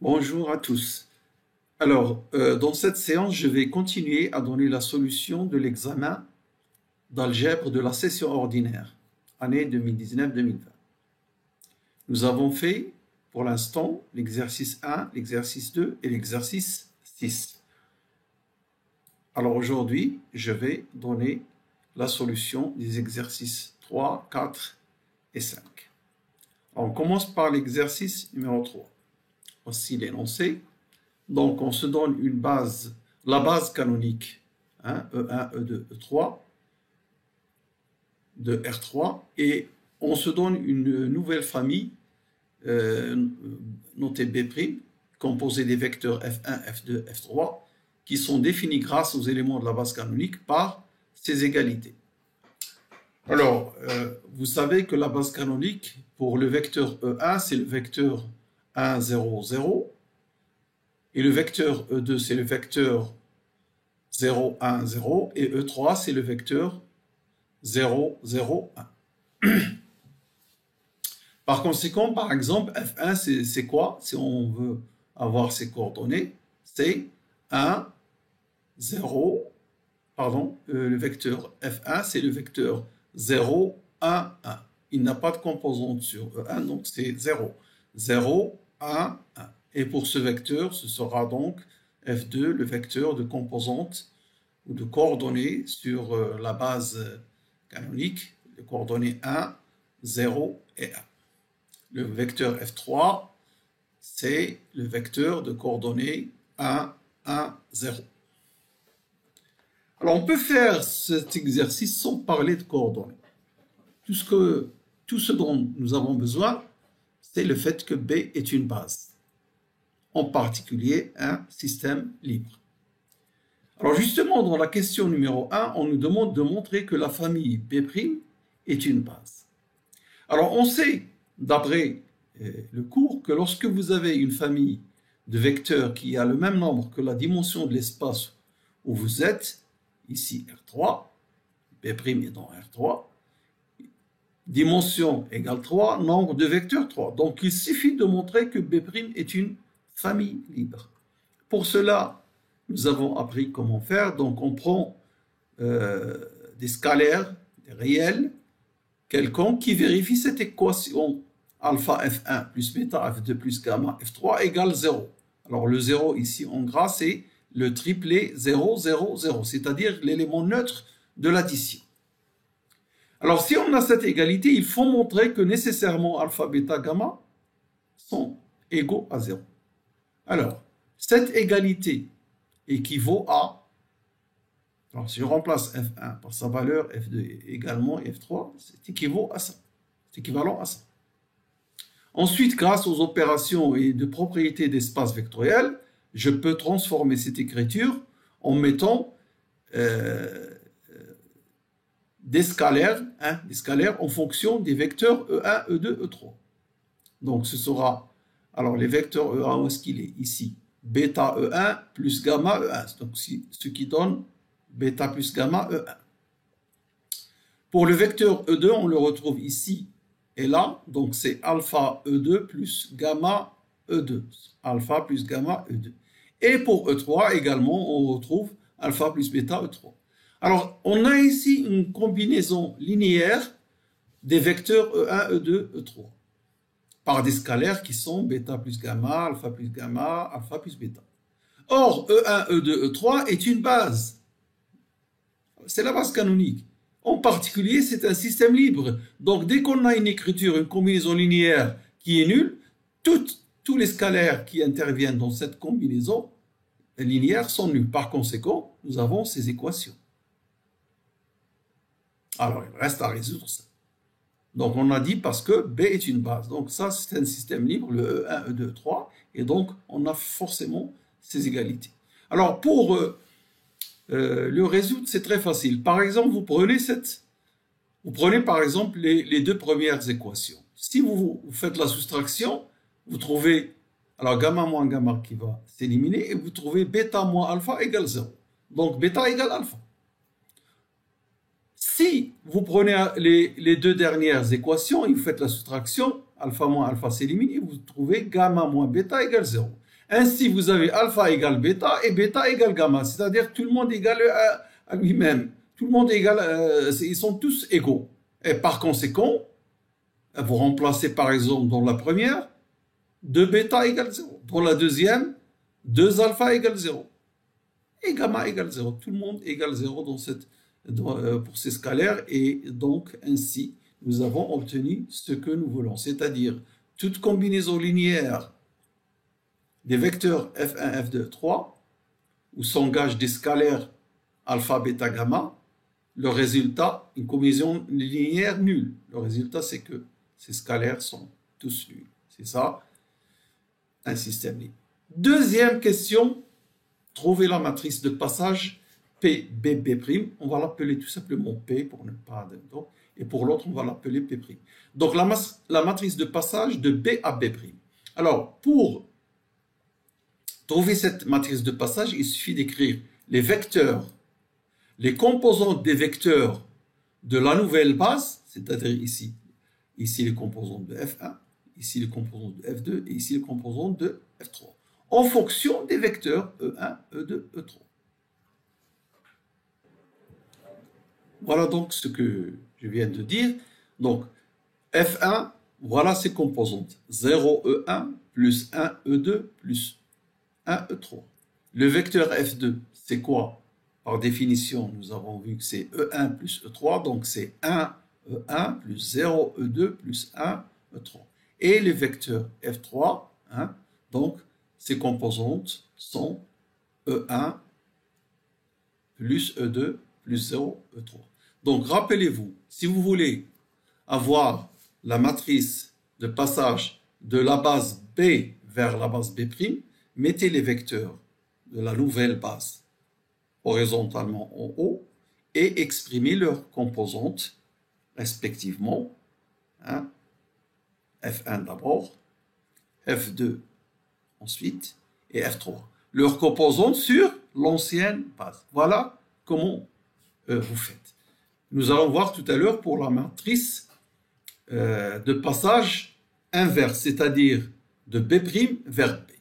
Bonjour à tous. Alors, dans cette séance, je vais continuer à donner la solution de l'examen d'algèbre de la session ordinaire, année 2019-2020. Nous avons fait, pour l'instant, l'exercice 1, l'exercice 2 et l'exercice 6. Alors aujourd'hui, je vais donner la solution des exercices 3, 4 et 5. Alors, on commence par l'exercice numéro 3. Voici l'énoncé. Donc, on se donne une base, la base canonique, E1, E2, E3, de R3, et on se donne une nouvelle famille, notée B', composée des vecteurs F1, F2, F3, qui sont définis grâce aux éléments de la base canonique par ces égalités. Alors, vous savez que la base canonique, pour le vecteur E1, c'est le vecteur 1, 0, 0, et le vecteur E2, c'est le vecteur 0, 1, 0, et E3, c'est le vecteur 0, 0, 1. Par conséquent, par exemple, F1, c'est quoi? Si on veut avoir ces coordonnées, c'est 1, 0, pardon, le vecteur F1, c'est le vecteur 0, 1, 1. Il n'a pas de composante sur E1, donc c'est 0, 0, 1, 1. Et pour ce vecteur, ce sera donc F2, le vecteur de composante ou de coordonnées sur la base canonique, les coordonnées 1, 0 et 1. Le vecteur F3, c'est le vecteur de coordonnées 1, 1, 0. Alors, on peut faire cet exercice sans parler de coordonnées. Tout ce dont nous avons besoin, c'est le fait que B est une base, en particulier un système libre. Alors justement, dans la question numéro 1, on nous demande de montrer que la famille B' est une base. Alors on sait, d'après le cours, que lorsque vous avez une famille de vecteurs qui a le même nombre que la dimension de l'espace où vous êtes, ici R3, B' est dans R3, dimension égale 3, nombre de vecteurs 3. Donc il suffit de montrer que B' est une famille libre. Pour cela, nous avons appris comment faire. Donc on prend des scalaires, des réels quelconques qui vérifient cette équation alpha F1 plus bêta F2 plus gamma F3 égale 0. Alors le 0 ici en gras, c'est le triplet 0, 0, 0, c'est-à-dire l'élément neutre de l'addition. Alors si on a cette égalité, il faut montrer que nécessairement alpha, bêta, gamma sont égaux à 0. Alors, cette égalité équivaut à, alors si je remplace F1 par sa valeur, F2 également et F3, c'est équivaut à ça. C'est équivalent à ça. Ensuite, grâce aux opérations et de propriétés d'espace vectoriel, je peux transformer cette écriture en mettant des scalaires en fonction des vecteurs E1, E2, E3. Donc ce sera, alors les vecteurs E1, où est-ce qu'il est? Ici, bêta E1 plus gamma E1, donc ce qui donne bêta plus gamma E1. Pour le vecteur E2, on le retrouve ici et là, donc c'est alpha E2 plus gamma E2, alpha plus gamma E2. Et pour E3 également, on retrouve alpha plus bêta E3. Alors, on a ici une combinaison linéaire des vecteurs E1, E2, E3 par des scalaires qui sont bêta plus gamma, alpha plus bêta. Or, E1, E2, E3 est une base. C'est la base canonique. En particulier, c'est un système libre. Donc, dès qu'on a une écriture, une combinaison linéaire qui est nulle, tous les scalaires qui interviennent dans cette combinaison linéaire sont nuls. Par conséquent, nous avons ces équations. Alors, il reste à résoudre ça. Donc, on a dit parce que B est une base. Donc, ça, c'est un système libre, le E1, E2, E3. Et donc, on a forcément ces égalités. Alors, pour le résoudre, c'est très facile. Par exemple, vous prenez par exemple les deux premières équations. Si vous faites la soustraction, vous trouvez, alors gamma moins gamma qui va s'éliminer, et vous trouvez bêta moins alpha égale 0. Donc, bêta égale alpha. Si vous prenez les deux dernières équations et vous faites la soustraction, alpha moins alpha s'élimine et vous trouvez gamma moins bêta égale 0. Ainsi, vous avez alpha égale bêta et bêta égale gamma, c'est-à-dire tout le monde égale à lui-même. Tout le monde est égal, ils sont tous égaux. Et par conséquent, vous remplacez par exemple dans la première, 2 bêta égale 0. Dans la deuxième, 2 alpha égale 0. Et gamma égale 0. Tout le monde égale 0 pour ces scalaires. Et donc, ainsi, nous avons obtenu ce que nous voulons. C'est-à-dire, toute combinaison linéaire des vecteurs f1, f2, f3, où s'engagent des scalaires alpha, bêta, gamma, le résultat, une combinaison linéaire nulle. Le résultat, c'est que ces scalaires sont tous nuls. C'est ça, un système linéaire. Deuxième question, trouver la matrice de passage P, B, B'. On va l'appeler tout simplement P pour ne pas... Et pour l'autre, on va l'appeler P'. Donc, la matrice de passage de B à B'. Alors, pour trouver cette matrice de passage, il suffit d'écrire les vecteurs, les composantes des vecteurs de la nouvelle base, c'est-à-dire ici les composantes de F1, ici les composantes de F2 et ici les composantes de F3, en fonction des vecteurs E1, E2, E3. Voilà donc ce que je viens de dire. Donc, F1, voilà ses composantes. 0E1 plus 1E2 plus 1E3. Le vecteur F2, c'est quoi? Par définition, nous avons vu que c'est E1 plus E3, donc c'est 1E1 plus 0E2 plus 1E3. Et le vecteur F3, donc ses composantes sont E1 plus E2 plus 0E3. Donc rappelez-vous, si vous voulez avoir la matrice de passage de la base B vers la base B', mettez les vecteurs de la nouvelle base horizontalement en haut et exprimez leurs composantes respectivement. F1 d'abord, F2 ensuite et F3. Leurs composantes sur l'ancienne base. Voilà comment vous faites. Nous allons voir tout à l'heure pour la matrice de passage inverse, c'est-à-dire de B' vers B.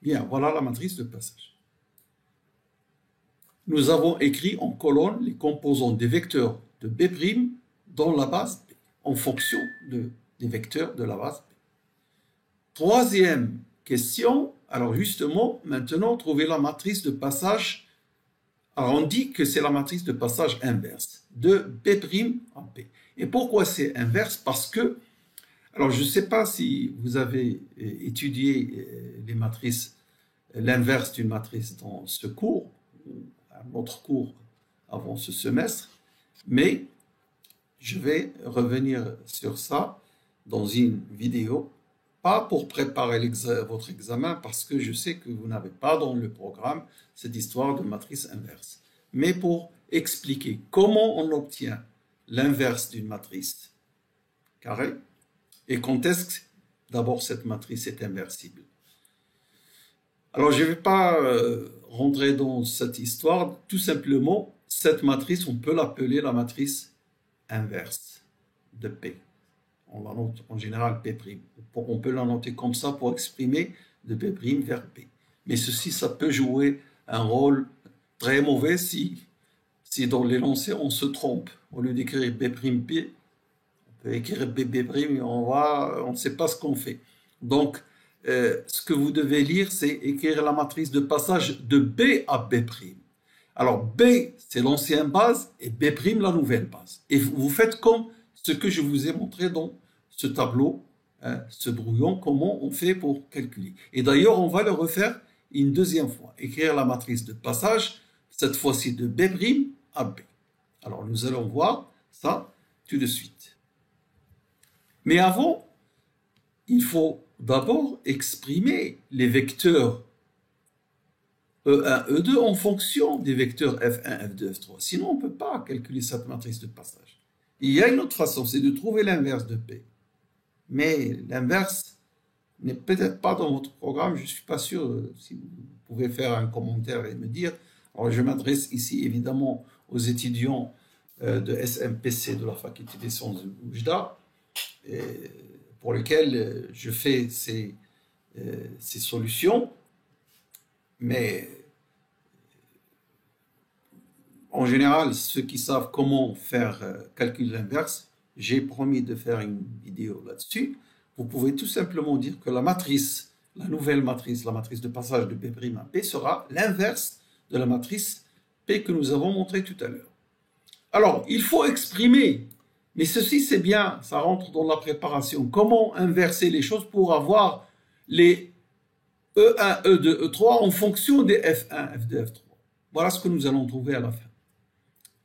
Bien, voilà la matrice de passage. Nous avons écrit en colonne les composantes des vecteurs de B' dans la base B, en fonction des vecteurs de la base B. Troisième question, alors justement, maintenant, trouver la matrice de passage. Alors, on dit que c'est la matrice de passage inverse, de B' à B. Et pourquoi c'est inverse? Parce que, alors je ne sais pas si vous avez étudié les matrices, l'inverse d'une matrice dans ce cours, ou un autre cours avant ce semestre, mais je vais revenir sur ça dans une vidéo, pas pour préparer votre examen, parce que je sais que vous n'avez pas dans le programme cette histoire de matrice inverse, mais pour expliquer comment on obtient l'inverse d'une matrice carrée et quand est-ce que d'abord cette matrice est inversible. Alors je ne vais pas rentrer dans cette histoire, tout simplement cette matrice on peut l'appeler la matrice inverse de P. On la note en général P'. On peut la noter comme ça pour exprimer de P' vers P. Mais ceci, ça peut jouer un rôle très mauvais si dans l'énoncé on se trompe. Au lieu d'écrire P', on peut écrire B', et on ne sait pas ce qu'on fait. Donc, ce que vous devez lire, c'est écrire la matrice de passage de B à B'. Alors, B, c'est l'ancienne base et B' la nouvelle base. Et vous faites comme ce que je vous ai montré dans ce tableau, ce brouillon, comment on fait pour calculer. Et d'ailleurs, on va le refaire une deuxième fois. Écrire la matrice de passage, cette fois-ci de B' à B. Alors, nous allons voir ça tout de suite. Mais avant, il faut d'abord exprimer les vecteurs E1, E2 en fonction des vecteurs F1, F2, F3. Sinon, on ne peut pas calculer cette matrice de passage. Il y a une autre façon, c'est de trouver l'inverse de P. Mais l'inverse n'est peut-être pas dans votre programme. Je ne suis pas sûr si vous pouvez faire un commentaire et me dire. Alors, je m'adresse ici évidemment aux étudiants de SMPC de la faculté des sciences de Oujda pour lesquels je fais ces solutions. Mais en général, ceux qui savent comment faire calcul inverse, j'ai promis de faire une vidéo là-dessus. Vous pouvez tout simplement dire que la matrice, la nouvelle matrice, la matrice de passage de P' à P sera l'inverse de la matrice P que nous avons montrée tout à l'heure. Alors, il faut exprimer, mais ceci c'est bien, ça rentre dans la préparation. Comment inverser les choses pour avoir les E1, E2, E3 en fonction des F1, F2, F3. Voilà ce que nous allons trouver à la fin.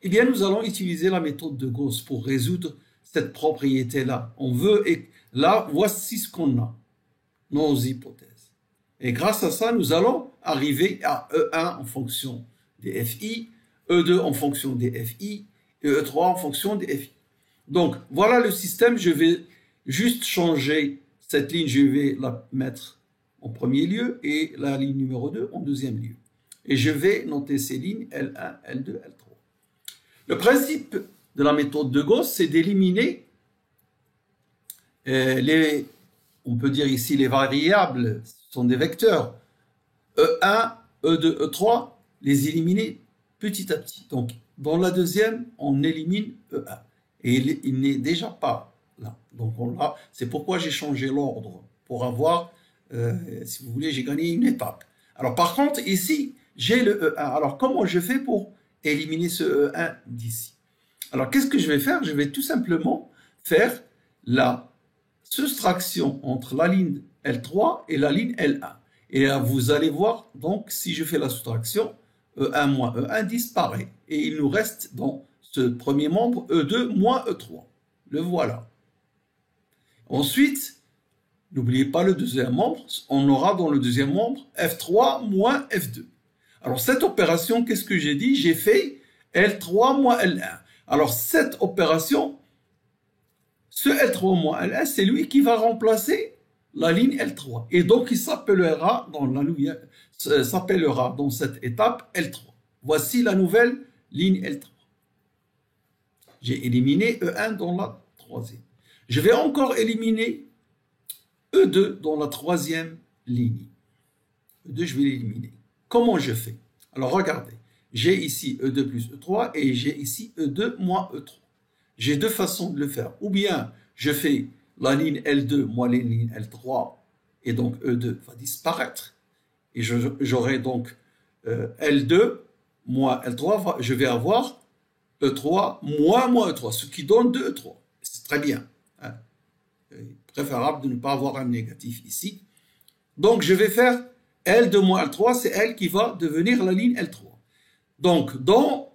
Eh bien, nous allons utiliser la méthode de Gauss pour résoudre cette propriété-là. On veut, et là, voici ce qu'on a, nos hypothèses. Et grâce à ça, nous allons arriver à E1 en fonction des FI, E2 en fonction des FI, et E3 en fonction des FI. Donc, voilà le système. Je vais juste changer cette ligne, je vais la mettre en premier lieu et la ligne numéro 2 en deuxième lieu. Et je vais noter ces lignes L1, L2, L3. Le principe de la méthode de Gauss, c'est d'éliminer on peut dire ici les variables, ce sont des vecteurs, E1, E2, E3, les éliminer petit à petit. Donc, dans la deuxième, on élimine E1. Et il n'est déjà pas là. Donc, c'est pourquoi j'ai changé l'ordre, pour avoir, si vous voulez, j'ai gagné une étape. Alors, par contre, ici, j'ai le E1. Alors, comment je fais pour éliminer ce E1 d'ici? Alors, qu'est-ce que je vais faire? Je vais tout simplement faire la soustraction entre la ligne L3 et la ligne L1. Et là, vous allez voir, donc, si je fais la soustraction, E1 moins E1 disparaît. Et il nous reste dans ce premier membre E2 moins E3. Le voilà. Ensuite, n'oubliez pas le deuxième membre, on aura dans le deuxième membre F3 moins F2. Alors, cette opération, qu'est-ce que j'ai dit? J'ai fait L3 moins L1. Alors, cette opération, ce L3 moins L1, c'est lui qui va remplacer la ligne L3. Et donc, il s'appellera dans cette étape L3. Voici la nouvelle ligne L3. J'ai éliminé E1 dans la troisième. Je vais encore éliminer E2 dans la troisième ligne. E2, je vais l'éliminer. Comment je fais? Alors, regardez. J'ai ici E2 plus E3 et j'ai ici E2 moins E3. J'ai deux façons de le faire. Ou bien, je fais la ligne L2 moins la ligne L3 et donc E2 va disparaître. Et j'aurai donc L2 moins L3, je vais avoir E3 moins E3, ce qui donne 2E3. C'est très bien. Hein. Préférable de ne pas avoir un négatif ici. Donc, je vais faire L2 moins L3, c'est elle qui va devenir la ligne L3. Donc, dans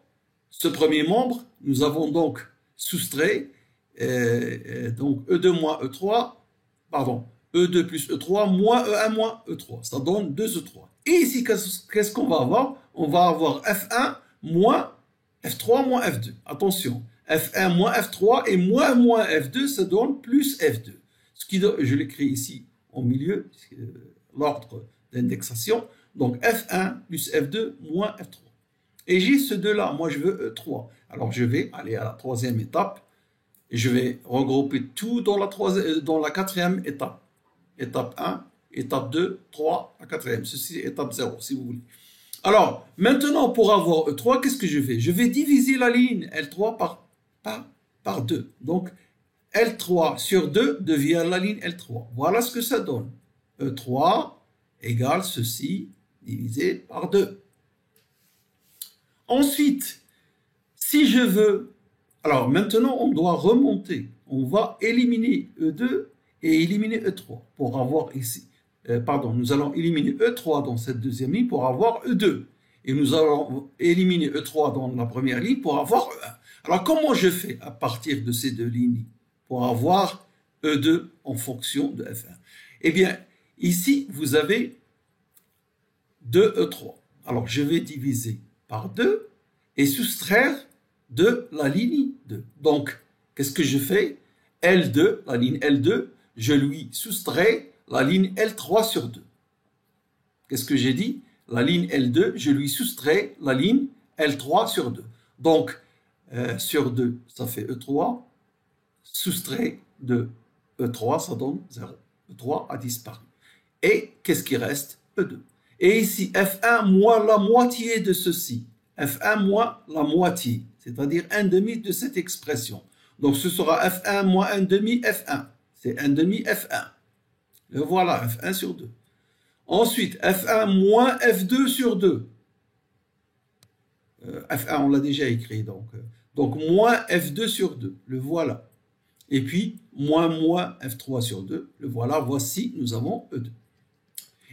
ce premier membre, nous avons donc soustrait donc E2 moins E3, pardon, E2 plus E3 moins E1 moins E3. Ça donne 2E3. Et ici, qu'est-ce qu'on va avoir? On va avoir F1 moins F3 moins F2. Attention, F1 moins F3 et moins F2, ça donne plus F2. Ce qui donne, je l'écris ici au milieu, l'ordre d'indexation. Donc F1 plus F2 moins F3. Et j'ai ce 2-là, moi je veux E3. Alors je vais aller à la troisième étape et je vais regrouper tout dans la quatrième étape. Étape 1, étape 2, 3, la quatrième. Ceci est étape 0 si vous voulez. Alors maintenant pour avoir E3, qu'est-ce que je fais? Je vais diviser la ligne L3 par 2. Donc L3 sur 2 devient la ligne L3. Voilà ce que ça donne. E3 égale ceci divisé par 2. Ensuite, si je veux, alors maintenant on doit remonter, on va éliminer E2 et éliminer E3 pour avoir ici, nous allons éliminer E3 dans cette deuxième ligne pour avoir E2 et nous allons éliminer E3 dans la première ligne pour avoir E1. Alors comment je fais à partir de ces deux lignes pour avoir E2 en fonction de F1? Eh bien, ici vous avez 2E3. Alors je vais diviser par 2 et soustraire de la ligne 2. Donc, qu'est-ce que je fais? L2, la ligne L2, je lui soustrais la ligne L3 sur 2. Qu'est-ce que j'ai dit? La ligne L2, je lui soustrais la ligne L3 sur 2. Donc, sur 2, ça fait E3, soustrait de E3, ça donne 0. E3 a disparu. Et qu'est-ce qui reste? E2. Et ici, F1 moins la moitié de ceci. F1 moins la moitié, c'est-à-dire 1 demi de cette expression. Donc ce sera F1 moins 1 demi F1. C'est 1 demi F1. Le voilà, F1 sur 2. Ensuite, F1 moins F2 sur 2. F1, on l'a déjà écrit, donc moins F2 sur 2. Le voilà. Et puis, moins F3 sur 2. Le voilà, voici, nous avons E2.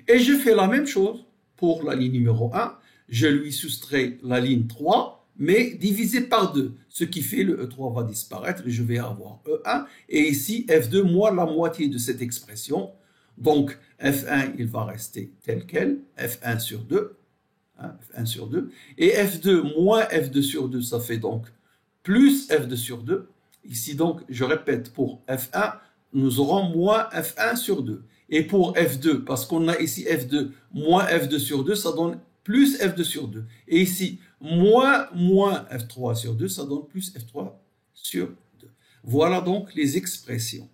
Et je fais la même chose pour la ligne numéro 1. Je lui soustrais la ligne 3, mais divisé par 2. Ce qui fait le E3 va disparaître et je vais avoir E1. Et ici, F2 moins la moitié de cette expression. Donc, F1, il va rester tel quel, F1 sur 2. F1 sur 2. Et F2 moins F2 sur 2, ça fait donc plus F2 sur 2. Ici, donc, je répète, pour F1, nous aurons moins F1 sur 2. Et pour F2, parce qu'on a ici F2 moins F2 sur 2, ça donne plus F2 sur 2. Et ici, moins F3 sur 2, ça donne plus F3 sur 2. Voilà donc les expressions.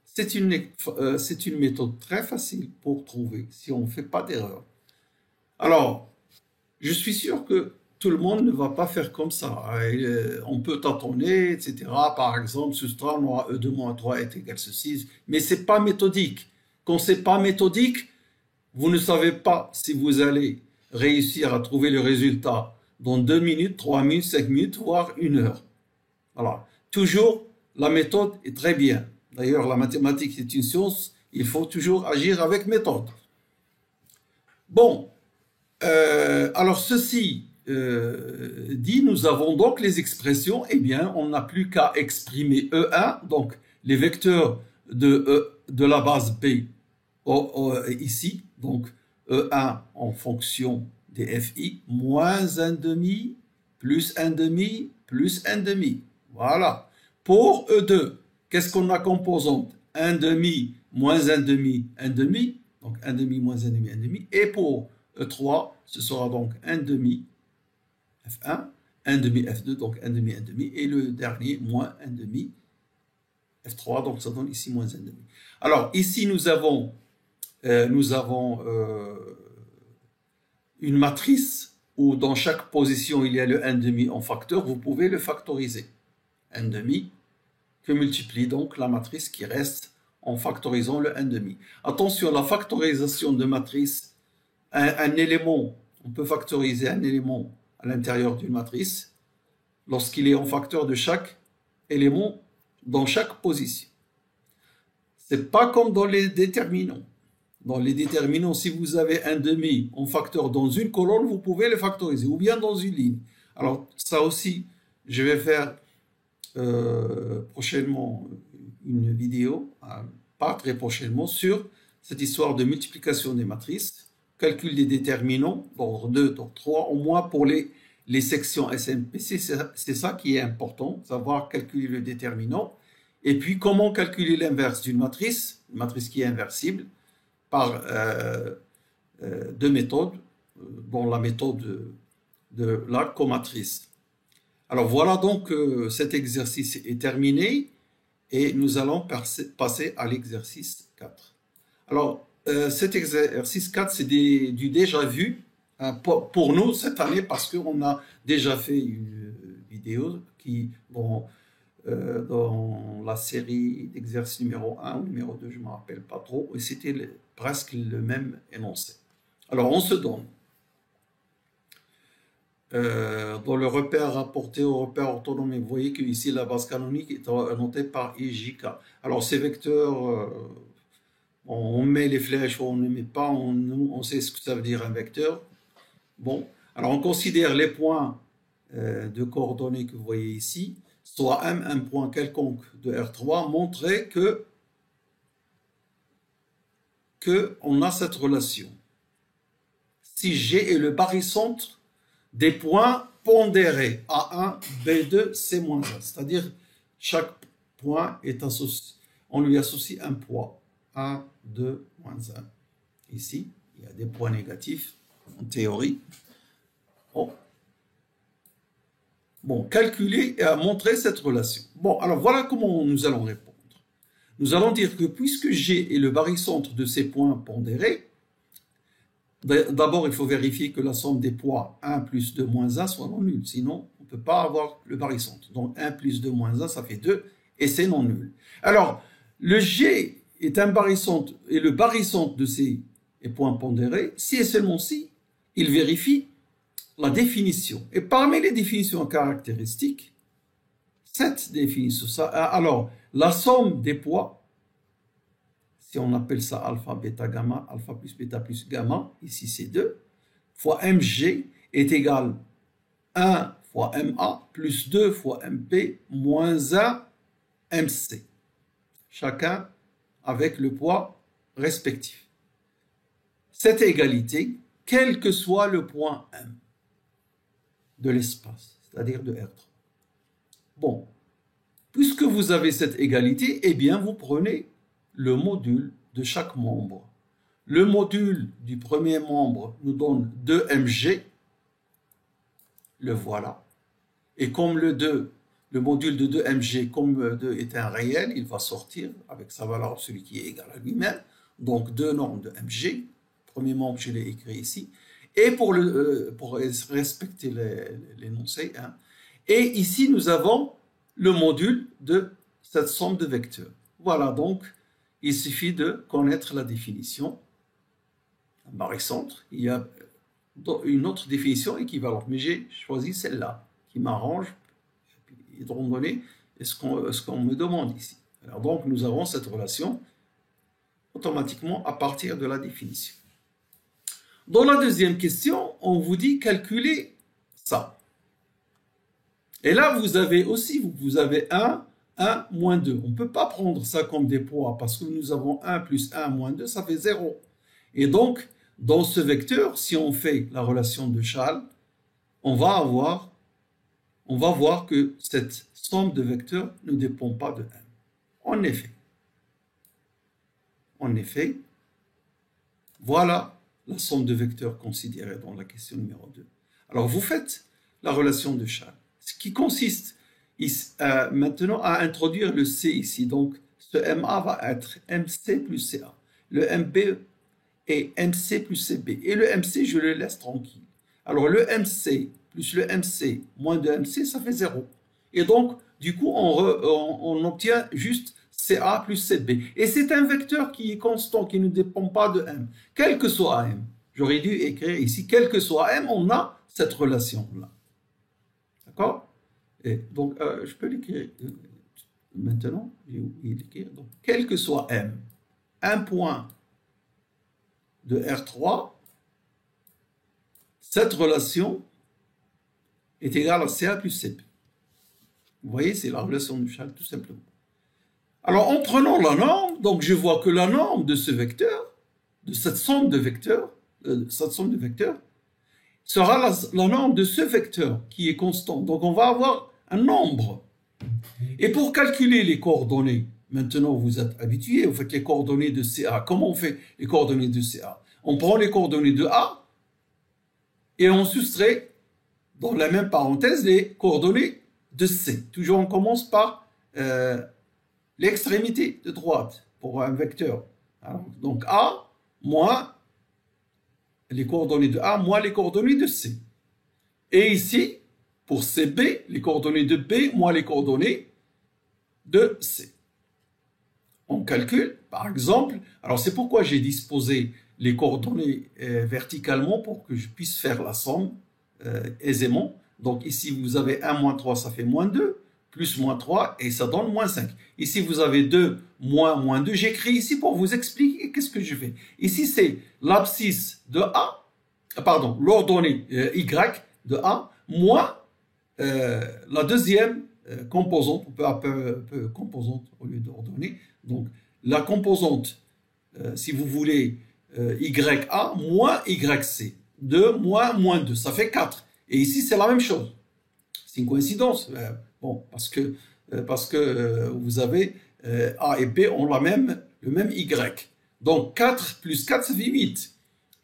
C'est une méthode très facile pour trouver, si on ne fait pas d'erreur. Alors, je suis sûr que tout le monde ne va pas faire comme ça. On peut tâtonner, etc. Par exemple, soustraire E2 moins 3 est égal à ceci, mais ce n'est pas méthodique. Quand ce n'est pas méthodique, vous ne savez pas si vous allez réussir à trouver le résultat dans 2 minutes, 3 minutes, 5 minutes, voire 1 heure. Voilà. Toujours, la méthode est très bien. D'ailleurs, la mathématique est une science, il faut toujours agir avec méthode. Bon, alors ceci dit, nous avons donc les expressions, eh bien, on n'a plus qu'à exprimer E1, donc les vecteurs de la base B ici, donc E1 en fonction des FI, moins 1 demi, plus 1 demi, plus 1 demi. Voilà. Pour E2, qu'est-ce qu'on a composante? 1 demi, moins 1 demi, 1 demi. Donc 1 demi, moins 1 demi, 1 demi. Et pour E3, ce sera donc 1 demi F1, 1 demi F2, donc 1 demi, 1 demi. Et le dernier, moins 1 demi F3, donc ça donne ici moins 1 demi. Alors ici, nous avons une matrice où dans chaque position, il y a le 1 demi en facteur. Vous pouvez le factoriser. 1 demi que multiplie donc la matrice qui reste en factorisant le 1 demi. Attention, la factorisation de matrice, un élément, on peut factoriser un élément à l'intérieur d'une matrice lorsqu'il est en facteur de chaque élément dans chaque position. C'est pas comme dans les déterminants. Dans les déterminants, si vous avez un demi en facteur dans une colonne, vous pouvez le factoriser, ou bien dans une ligne. Alors ça aussi, je vais faire prochainement une vidéo, pas très prochainement, sur cette histoire de multiplication des matrices, calcul des déterminants, d'ordre 2, d'ordre 3, au moins pour les sections SMPC, c'est ça qui est important, savoir calculer le déterminant, et puis comment calculer l'inverse d'une matrice, une matrice qui est inversible, par deux méthodes, dont la méthode de la comatrice. Alors voilà donc cet exercice est terminé et nous allons passer à l'exercice 4. Alors cet exercice 4 c'est du déjà vu pour nous cette année parce qu'on a déjà fait une vidéo qui dans la série d'exercices numéro 1 ou numéro 2, je ne me rappelle pas trop, et c'était presque le même énoncé. Alors on se donne. Dans le repère rapporté au repère orthonomique, vous voyez qu'ici la base canonique est annotée par IJK. Alors ces vecteurs, on met les flèches ou on ne met pas, on sait ce que ça veut dire un vecteur. Bon, alors on considère les points de coordonnées que vous voyez ici, soit M, un point quelconque de R3, montrer que on a cette relation. Si G est le barycentre des points pondérés A1, B2, C-1, c'est-à-dire chaque point est associé, on lui associe un poids, 1, 2, moins 1. Ici, il y a des points négatifs en théorie. Bon. Bon, calculer et à montrer cette relation. Bon, alors voilà comment nous allons répondre. Nous allons dire que puisque G est le barycentre de ces points pondérés, d'abord il faut vérifier que la somme des poids 1 plus 2 moins 1 soit non nulle. Sinon, on ne peut pas avoir le barycentre. Donc 1 plus 2 moins 1, ça fait 2 et c'est non nul. Alors, le G est un barycentre et le barycentre de ces points pondérés, si et seulement si, il vérifie la définition. Et parmi les définitions caractéristiques, cette définition, ça, alors, la somme des poids, si on appelle ça alpha, bêta, gamma, alpha plus bêta plus gamma, ici c'est 2, fois mg est égal 1 fois ma plus 2 fois mp moins 1 mc. Chacun avec le poids respectif. Cette égalité, quel que soit le point M de l'espace, c'est-à-dire de R3. Bon, puisque vous avez cette égalité, eh bien vous prenez le module de chaque membre. Le module du premier membre nous donne 2mg, le voilà. Et comme le module de 2mg, comme 2 est un réel, il va sortir avec sa valeur absolue qui est égale à lui-même. Donc 2 normes de mg, premier membre je l'ai écrit ici. Et pour respecter l'énoncé, hein. Et ici nous avons le module de cette somme de vecteurs. Voilà, donc il suffit de connaître la définition. Un barycentre, il y a une autre définition équivalente, mais j'ai choisi celle-là qui m'arrange, étant donné ce qu'on me demande ici. Alors donc nous avons cette relation automatiquement à partir de la définition. Dans la deuxième question, on vous dit calculer ça. Et là, vous avez aussi, vous avez 1, 1, moins 2. On ne peut pas prendre ça comme des poids parce que nous avons 1 plus 1 moins 2, ça fait 0. Et donc, dans ce vecteur, si on fait la relation de Schall, on va voir que cette somme de vecteurs ne dépend pas de 1. En effet, voilà la somme de vecteurs considérée dans la question numéro 2. Alors, vous faites la relation de Schall, ce qui consiste maintenant à introduire le C ici. Donc, ce MA va être MC plus CA. Le MB est MC plus CB. Et le MC, je le laisse tranquille. Alors, le MC plus le MC moins 2MC, ça fait 0. Et donc, du coup, on obtient juste CA plus CB. Et c'est un vecteur qui est constant, qui ne dépend pas de M. Quel que soit M, j'aurais dû écrire ici, quel que soit M, on a cette relation-là. D'accord? Et donc, je peux l'écrire maintenant. J'ai oublié d'écrire. Donc, quel que soit M, un point de R3, cette relation est égale à CA plus CB. Vous voyez, c'est la relation de Schall, tout simplement. Alors, en prenant la norme, donc je vois que la norme de ce vecteur, de cette somme de vecteurs, sera la norme de ce vecteur qui est constant. Donc, on va avoir un nombre. Et pour calculer les coordonnées, maintenant vous êtes habitués, vous faites les coordonnées de CA. Comment on fait les coordonnées de CA? On prend les coordonnées de A et on soustrait dans la même parenthèse les coordonnées de C. Toujours on commence par l'extrémité de droite pour un vecteur. Alors, donc A moins les coordonnées de A moins les coordonnées de C. Et ici, pour CB, les coordonnées de B moins les coordonnées de C. On calcule, par exemple, alors c'est pourquoi j'ai disposé les coordonnées verticalement pour que je puisse faire la somme aisément. Donc ici, vous avez 1 moins 3, ça fait moins 2, plus moins 3, et ça donne moins 5. Ici, vous avez 2 moins 2. J'écris ici pour vous expliquer qu'est-ce que je fais. Ici, c'est l'abscisse de A, pardon, l'ordonnée Y de A, moins la deuxième composante, on peut appeler composante au lieu d'ordonnée. Donc, la composante, si vous voulez, YA moins YC. 2 moins 2, ça fait 4. Et ici, c'est la même chose. C'est une coïncidence. Bon, parce que vous avez A et B ont le même Y. Donc, 4 plus 4, ça fait 8.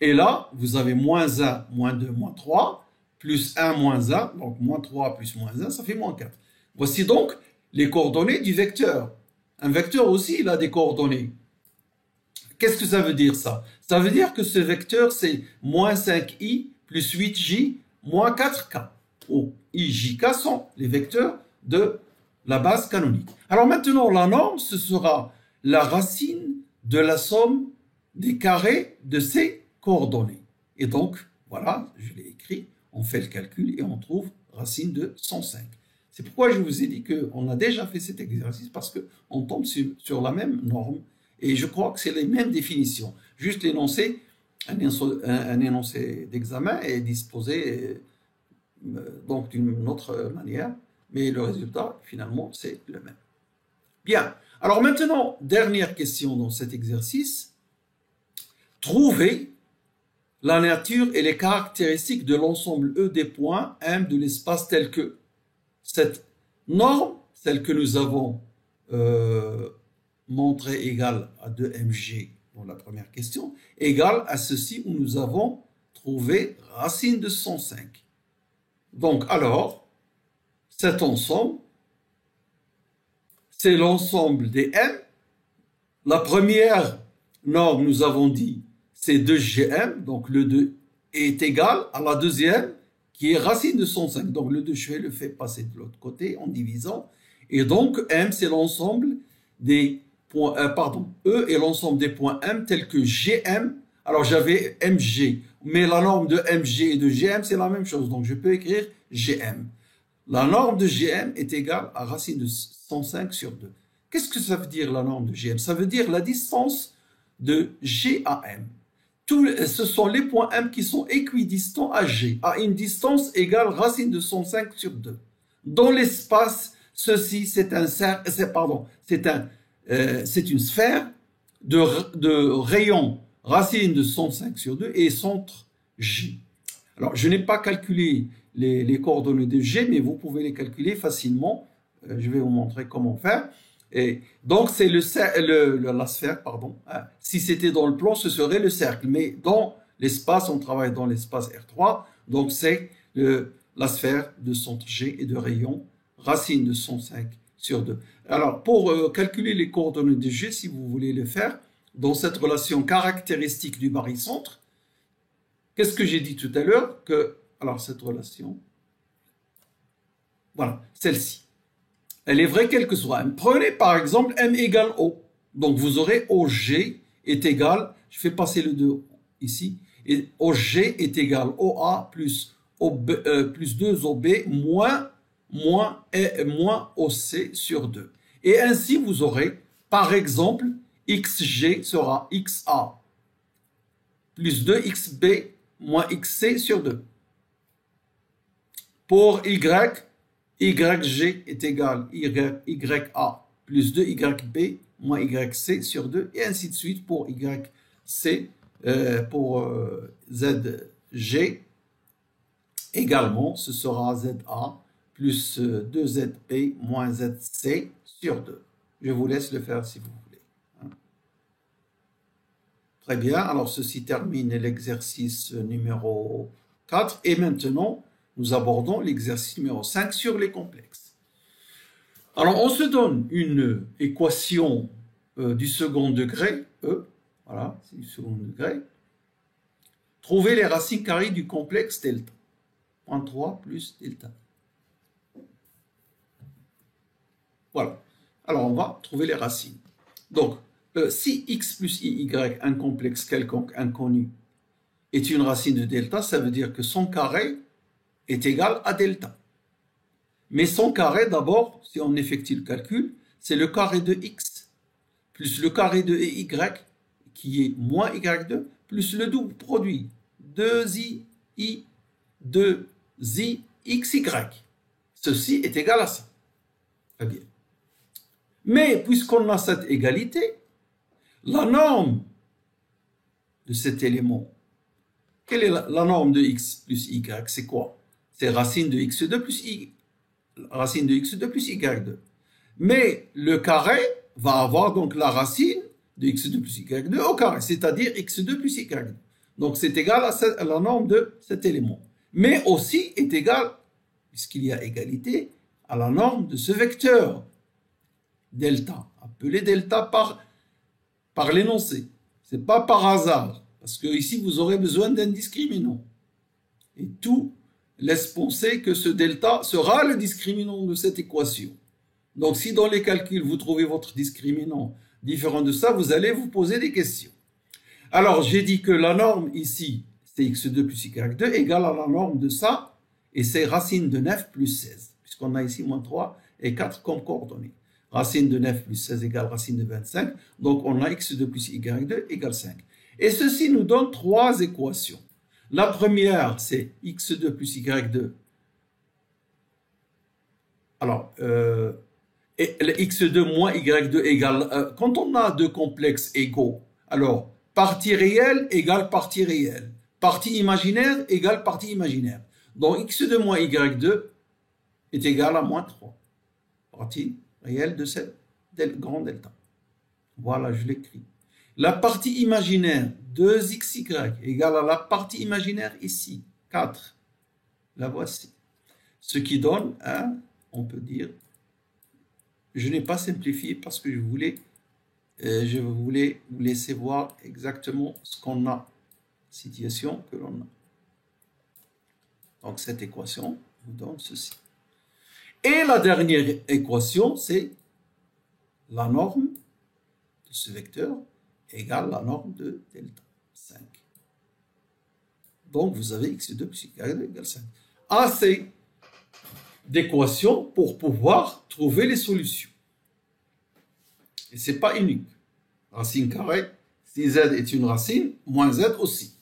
Et là, vous avez moins 1, moins 2, moins 3, plus 1 moins 1, donc moins 3 plus moins 1, ça fait moins 4. Voici donc les coordonnées du vecteur. Un vecteur aussi, il a des coordonnées. Qu'est-ce que ça veut dire ça? Ça veut dire que ce vecteur, c'est moins 5i plus 8j moins 4k. Où i, j, k sont les vecteurs de la base canonique. Alors maintenant, la norme, ce sera la racine de la somme des carrés de ces coordonnées. Et donc, voilà, je l'ai écrit, on fait le calcul et on trouve racine de 105. C'est pourquoi je vous ai dit qu'on a déjà fait cet exercice parce qu'on tombe sur la même norme et je crois que c'est les mêmes définitions. Juste l'énoncé, un énoncé d'examen est disposé donc d'une autre manière, mais le résultat, finalement, c'est le même. Bien. Alors maintenant, dernière question dans cet exercice. Trouvez la nature et les caractéristiques de l'ensemble E des points M de l'espace tel que cette norme, celle que nous avons montrée égale à 2mg dans la première question, égale à ceci où nous avons trouvé racine de 105. Donc alors, cet ensemble, c'est l'ensemble des M. La première norme, nous avons dit, c'est 2gm, donc le 2 est égal à la deuxième, qui est racine de 105. Donc le 2, je vais le faire passer de l'autre côté en divisant. Et donc M, c'est l'ensemble des points, E est l'ensemble des points M tels que Gm. Alors j'avais Mg, mais la norme de Mg et de Gm, c'est la même chose. Donc je peux écrire Gm. La norme de Gm est égale à racine de 105 sur 2. Qu'est-ce que ça veut dire la norme de Gm? Ça veut dire la distance de G à M. Ce sont les points M qui sont équidistants à G, à une distance égale racine de 105 sur 2. Dans l'espace, ceci, c'est un cercle, c'est une sphère de rayon racine de 105 sur 2 et centre G. Alors, je n'ai pas calculé les coordonnées de G, mais vous pouvez les calculer facilement. Je vais vous montrer comment faire. Et donc, c'est la sphère, pardon. Si c'était dans le plan, ce serait le cercle. Mais dans l'espace, on travaille dans l'espace R3. Donc, c'est la sphère de centre G et de rayon racine de 105 sur 2. Alors, pour calculer les coordonnées de G, si vous voulez le faire, dans cette relation caractéristique du barycentre, qu'est-ce que j'ai dit tout à l'heure? Alors, cette relation, voilà, celle-ci. Elle est vraie quel que soit M. Prenez par exemple M égale O. Donc vous aurez OG est égal, je fais passer le 2 ici, et OG est égal OA plus 2 OB moins OC sur 2. Et ainsi vous aurez, par exemple, XG sera XA plus 2XB moins XC sur 2. Pour YG est égal YA plus 2YB moins YC sur 2 et ainsi de suite pour YC, pour ZG également ce sera ZA plus 2ZB moins ZC sur 2. Je vous laisse le faire si vous voulez. Très bien, alors ceci termine l'exercice numéro 4 et maintenant nous abordons l'exercice numéro 5 sur les complexes. Alors, on se donne une équation du second degré, E, voilà, c'est du second degré. Trouvez les racines carrées du complexe delta. 0.3 plus delta. Voilà. Alors, on va trouver les racines. Donc, si x plus iy, un complexe quelconque inconnu, est une racine de delta, ça veut dire que son carré est égal à delta. Mais son carré, d'abord, si on effectue le calcul, c'est le carré de x plus le carré de y, qui est moins y2, plus le double produit 2i, 2i, xy. Ceci est égal à ça. Très bien. Mais puisqu'on a cette égalité, la norme de cet élément, quelle est la norme de x plus y? C'est quoi? C'est racine de x2 plus y, racine de x2 plus y2. Mais le carré va avoir donc la racine de x2 plus y2 au carré, c'est-à-dire x2 plus y2. Donc c'est égal à la norme de cet élément. mais aussi est égal, puisqu'il y a égalité, à la norme de ce vecteur, delta, appelé delta par l'énoncé. Ce n'est pas par hasard, parce que ici vous aurez besoin d'un discriminant. Et tout laisse penser que ce delta sera le discriminant de cette équation. Donc si dans les calculs vous trouvez votre discriminant différent de ça, vous allez vous poser des questions. Alors j'ai dit que la norme ici, c'est x2 plus y2 égale à la norme de ça, et c'est racine de 9 plus 16, puisqu'on a ici moins 3 et 4 comme coordonnées. Racine de 9 plus 16 égale racine de 25, donc on a x2 plus y2 égale 5. Et ceci nous donne trois équations. La première, c'est x2 plus y2. Alors, et le x2 moins y2 égale... quand on a deux complexes égaux, alors, partie réelle égale partie réelle. Partie imaginaire égale partie imaginaire. Donc, x2 moins y2 est égal à moins 3. Partie réelle de cette grand delta. Voilà, je l'écris. La partie imaginaire 2xy égale à la partie imaginaire ici, 4. La voici. Ce qui donne un, on peut dire, je n'ai pas simplifié parce que je voulais vous laisser voir exactement ce qu'on a, situation que l'on a. Donc cette équation vous donne ceci. Et la dernière équation, c'est la norme de ce vecteur égale la norme de delta, 5. Donc vous avez x2 plus y2 égale 5. Assez d'équations pour pouvoir trouver les solutions. Et ce n'est pas unique. Racine carrée, si z est une racine, moins z aussi.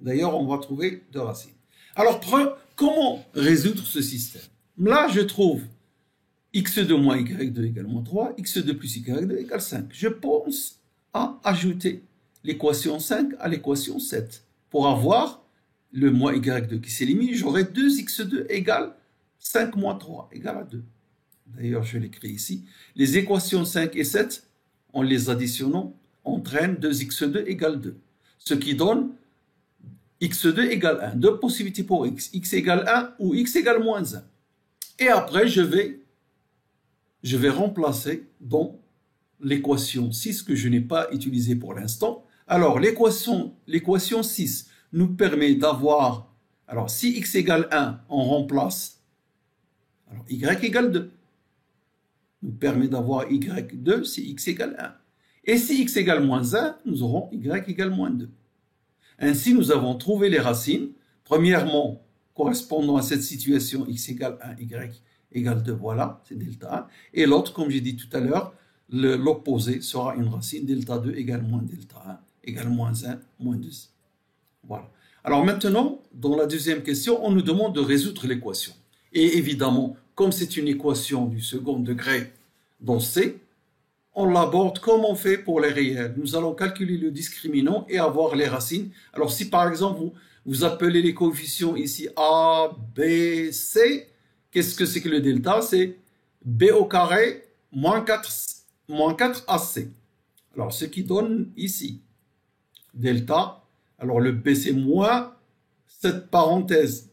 D'ailleurs, on va trouver deux racines. Alors, comment résoudre ce système? Là, je trouve x2 moins y2 égale moins 3, x2 plus y2 égale 5. Je pense à ajouter l'équation 5 à l'équation 7. Pour avoir le moins y2 qui s'élimine, j'aurai 2x2 égale 5 moins 3 égale à 2. D'ailleurs, je l'écris ici. Les équations 5 et 7, en les additionnant, entraînent 2x2 égale 2. Ce qui donne x2 égale 1. Deux possibilités pour x égale 1 ou x égale moins 1. Et après, je vais remplacer dans l'équation 6 que je n'ai pas utilisée pour l'instant. Alors, l'équation 6 nous permet d'avoir, alors si x égale 1, on remplace, alors y égale 2. Nous permet d'avoir y2 si x égale 1. Et si x égale moins 1, nous aurons y égale moins 2. Ainsi, nous avons trouvé les racines. Premièrement, correspondant à cette situation, x égale 1, y égale 2, voilà, c'est delta 1. Et l'autre, comme j'ai dit tout à l'heure, l'opposé sera une racine, delta 2 égale moins delta 1, égale moins 1, moins 2. Voilà. Alors maintenant, dans la deuxième question, on nous demande de résoudre l'équation. Et évidemment, comme c'est une équation du second degré dans C, on l'aborde comme on fait pour les réels. Nous allons calculer le discriminant et avoir les racines. Alors si par exemple, vous appelez les coefficients ici A, B, C, qu'est-ce que c'est que le delta? C'est B au carré moins 4 AC. Alors ce qui donne ici delta, alors le B c'est moins cette parenthèse,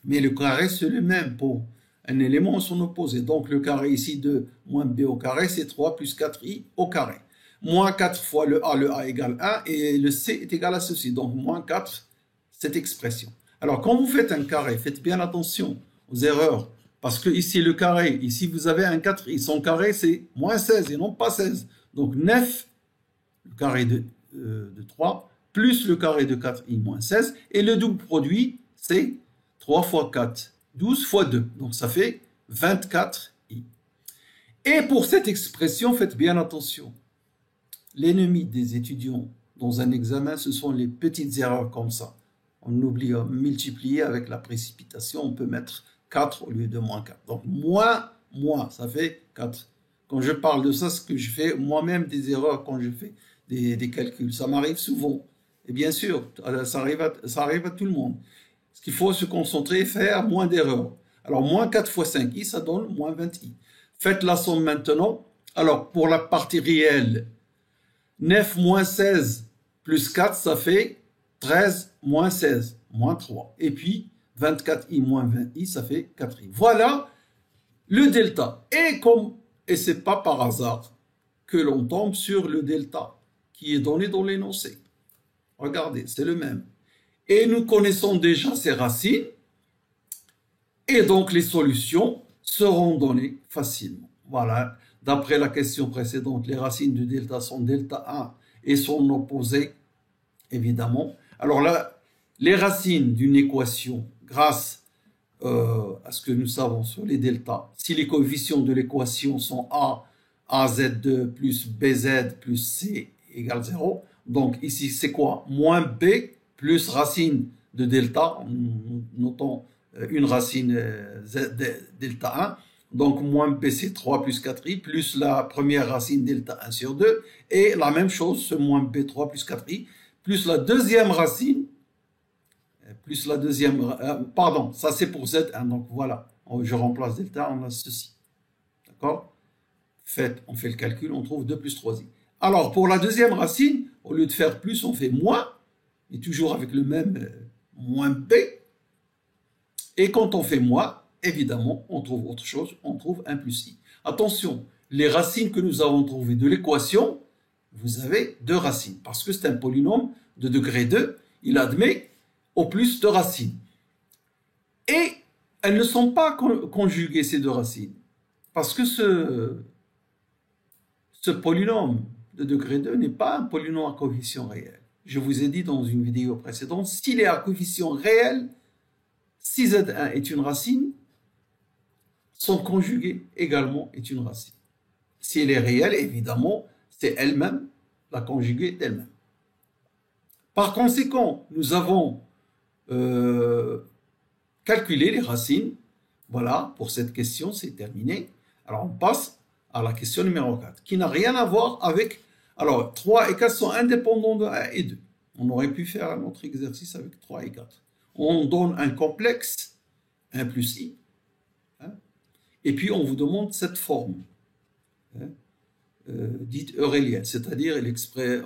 mais le carré c'est le même pour un élément en son opposé. Donc le carré ici de moins b au carré, c'est 3 plus 4i au carré. Moins 4 fois le a égale 1, et le c est égal à ceci. Donc moins 4, cette expression. Alors quand vous faites un carré, faites bien attention aux erreurs. Parce que ici le carré, ici vous avez un 4i. Son carré c'est moins 16 et non pas 16. Donc 9, le carré de 3, plus le carré de 4i moins 16. Et le double produit, c'est 3 fois 4. 12 fois 2, donc ça fait 24i. Et pour cette expression, faites bien attention. L'ennemi des étudiants dans un examen, ce sont les petites erreurs comme ça. On oublie à multiplier avec la précipitation, on peut mettre 4 au lieu de moins 4. Donc moins, ça fait 4. Quand je parle de ça, ce que je fais moi-même des erreurs quand je fais des calculs, ça m'arrive souvent. Et bien sûr, ça arrive à tout le monde. Ce qu'il faut se concentrer et faire moins d'erreurs. Alors, moins 4 fois 5i, ça donne moins 20i. Faites la somme maintenant. Alors, pour la partie réelle, 9 moins 16 plus 4, ça fait 13 moins 16, moins 3. Et puis, 24i moins 20i, ça fait 4i. Voilà le delta. Et ce n'est pas par hasard que l'on tombe sur le delta qui est donné dans l'énoncé. Regardez, c'est le même. Et nous connaissons déjà ces racines. Et donc, les solutions seront données facilement. Voilà. D'après la question précédente, les racines du delta sont delta 1 et son opposé, évidemment. Alors là, les racines d'une équation, grâce à ce que nous savons sur les deltas, si les coefficients de l'équation sont A, AZ2 plus BZ plus C égale 0, donc ici c'est quoi? Moins B plus racine de delta, notons une racine delta 1, donc moins B c'est 3 plus 4i, plus la première racine delta 1 sur 2, et la même chose, ce moins B3 plus 4i, plus la deuxième racine, plus la deuxième, pardon, ça c'est pour Z1, donc voilà, je remplace delta, on a ceci, d'accord? On fait le calcul, on trouve 2 plus 3i. Alors, pour la deuxième racine, au lieu de faire plus, on fait moins, et toujours avec le même moins B, et quand on fait moins, évidemment, on trouve autre chose, on trouve 1 plus i. Attention, les racines que nous avons trouvées de l'équation, vous avez deux racines, parce que c'est un polynôme de degré 2, il admet au plus de racines. Et elles ne sont pas conjuguées, ces deux racines, parce que ce polynôme de degré 2 n'est pas un polynôme à coefficient réel. Je vous ai dit dans une vidéo précédente, s'il est à coefficient réel, si Z1 est une racine, son conjugué également est une racine. Si elle est réelle, évidemment, c'est elle-même la conjuguée d'elle-même. Par conséquent, nous avons calculé les racines. Voilà, pour cette question, c'est terminé. Alors, on passe à la question numéro 4, qui n'a rien à voir avec... Alors, 3 et 4 sont indépendants de 1 et 2. On aurait pu faire un autre exercice avec 3 et 4. On donne un complexe, 1 plus i, hein, et puis on vous demande cette forme, hein, dite eurélienne, c'est-à-dire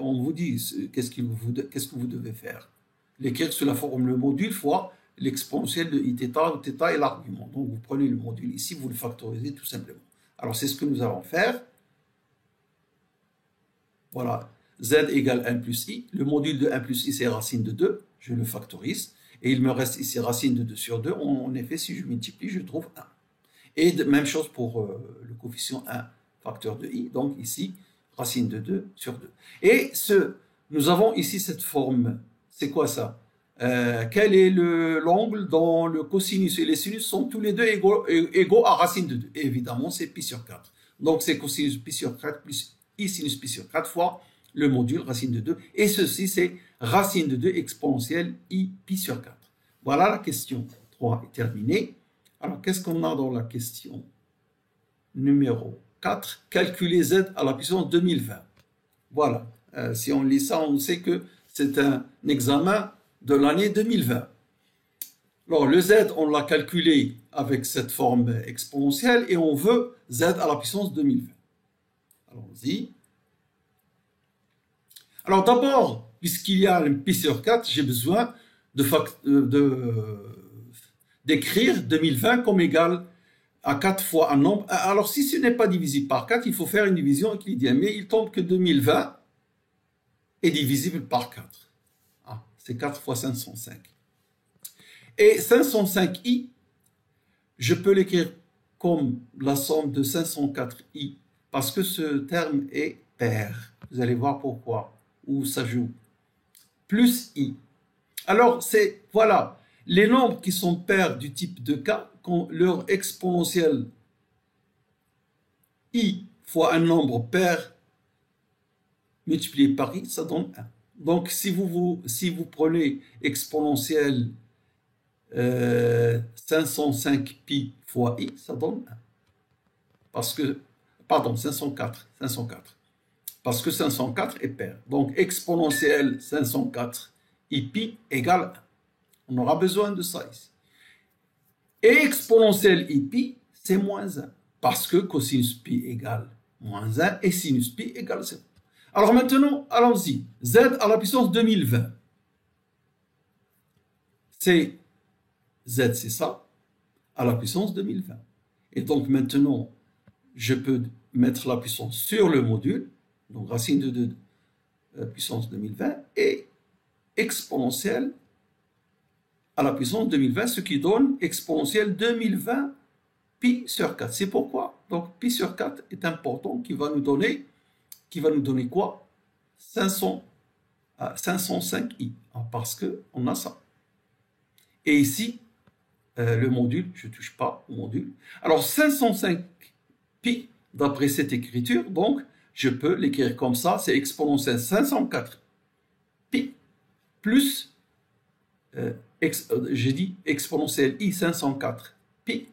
on vous dit qu'est-ce que vous devez faire. L'écrire sous la forme le module fois l'exponentielle de i θ, où θ est l'argument. Donc vous prenez le module ici, vous le factorisez tout simplement. Alors c'est ce que nous allons faire. Voilà, z égale 1 plus i. Le module de 1 plus i, c'est racine de 2. Je le factorise. Et il me reste ici racine de 2 sur 2. En effet, si je multiplie, je trouve 1. Et même chose pour le coefficient 1 facteur de i. Donc ici, racine de 2 sur 2. Et nous avons ici cette forme. C'est quoi ça? Quel est l'angle dont le cosinus et les sinus sont tous les deux égaux à racine de 2? Et évidemment, c'est pi sur 4. Donc c'est cosinus pi sur 4 plus i sinus pi sur 4 fois le module racine de 2. Et ceci, c'est racine de 2 exponentielle i pi sur 4. Voilà, la question 3 est terminée. Alors, qu'est-ce qu'on a dans la question numéro 4? Calculer z à la puissance 2020. Voilà. Si on lit ça, on sait que c'est un examen de l'année 2020. Alors, le z, on l'a calculé avec cette forme exponentielle et on veut z à la puissance 2020. Allons-y. Alors, d'abord, puisqu'il y a un pi sur 4, j'ai besoin d'écrire 2020 comme égal à 4 fois un nombre. Alors, si ce n'est pas divisible par 4, il faut faire une division euclidienne. Mais il tombe que 2020 est divisible par 4. Ah, c'est 4 fois 505. Et 505i, je peux l'écrire comme la somme de 504i, parce que ce terme est pair. Vous allez voir pourquoi, où ça joue. Plus i. Alors, voilà, les nombres qui sont pairs du type de k, quand leur exponentielle i fois un nombre pair multiplié par i, ça donne 1. Donc, si vous prenez exponentielle 505pi fois i, ça donne 1. Parce que, pardon, 504. Parce que 504 est pair. Donc, exponentielle 504 pi égale 1. On aura besoin de ça ici. Et exponentielle pi, c'est moins 1. Parce que cosinus pi égale moins 1 et sinus pi égale 0. Alors maintenant, allons-y. Z à la puissance 2020. C'est Z c'est ça, à la puissance 2020. Et donc maintenant, je peux mettre la puissance sur le module, donc racine de 2 puissance 2020, et exponentielle à la puissance 2020, ce qui donne exponentielle 2020 pi sur 4. C'est pourquoi donc pi sur 4 est important, qui va nous donner quoi? 505i, parce qu'on a ça. Et ici, le module, je ne touche pas au module. Alors 505 pi, d'après cette écriture, donc je peux l'écrire comme ça, c'est exponentielle 504 pi plus, j'ai dit exponentielle i 504 pi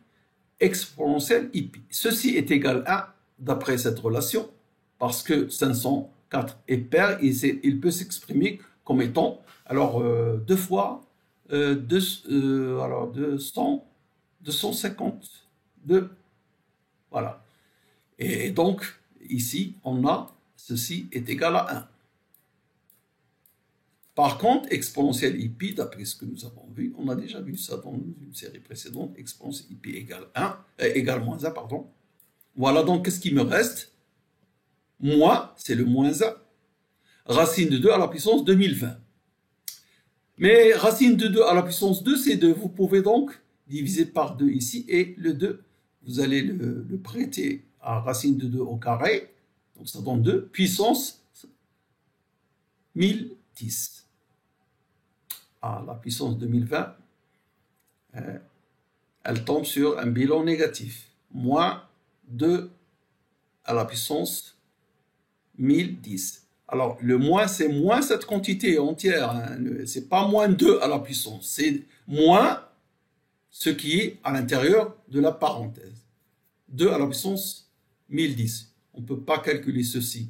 exponentielle i pi. Ceci est égal à, d'après cette relation, parce que 504 est pair, il peut s'exprimer comme étant, alors 2 fois, alors 252, voilà. Et donc, ici, on a, ceci est égal à 1. Par contre, exponentielle ip, d'après ce que nous avons vu, on a déjà vu ça dans une série précédente, exponentielle ip égale moins 1, pardon. Voilà, donc qu'est-ce qui me reste? Moins, c'est le moins 1. Racine de 2 à la puissance 2020. Mais racine de 2 à la puissance 2, c'est 2. Vous pouvez donc diviser par 2 ici, et le 2, vous allez le prêter à racine de 2 au carré, donc ça donne 2, puissance 1010. À la puissance 2020, elle tombe sur un bilan négatif, moins 2 à la puissance 1010. Alors, le moins, c'est moins cette quantité entière, hein. C'est pas moins 2 à la puissance, c'est moins ce qui est à l'intérieur de la parenthèse. 2 à la puissance 1010. On ne peut pas calculer ceci.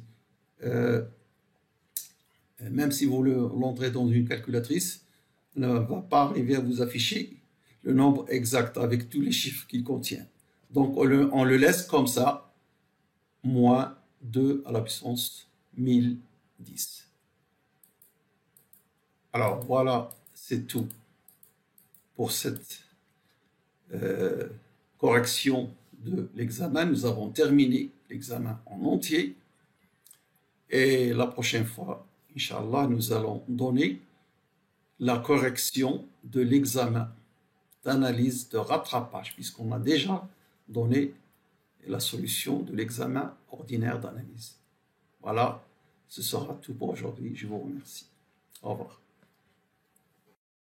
Même si vous l'entrez dans une calculatrice, ne va pas arriver à vous afficher le nombre exact avec tous les chiffres qu'il contient. Donc, on le laisse comme ça, moins 2 à la puissance 1010. Alors, voilà, c'est tout pour cette correction de l'examen. Nous avons terminé l'examen en entier. Et la prochaine fois, Inch'Allah, nous allons donner la correction de l'examen d'analyse de rattrapage, puisqu'on a déjà donné la solution de l'examen ordinaire d'analyse. Voilà, ce sera tout pour aujourd'hui. Je vous remercie. Au revoir.